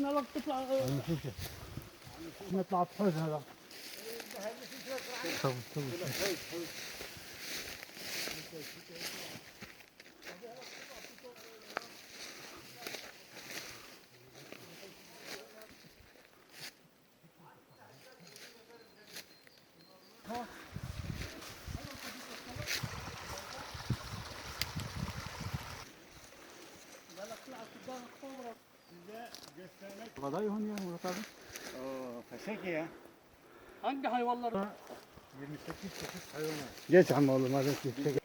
شنو وقت تطلع نطلع بحوز هذا Kadar yoğun ya Murat abi. Oo, fesek ya. Hangi hayvanlar? 28 hayvanı. Geç ama oğlum hadi.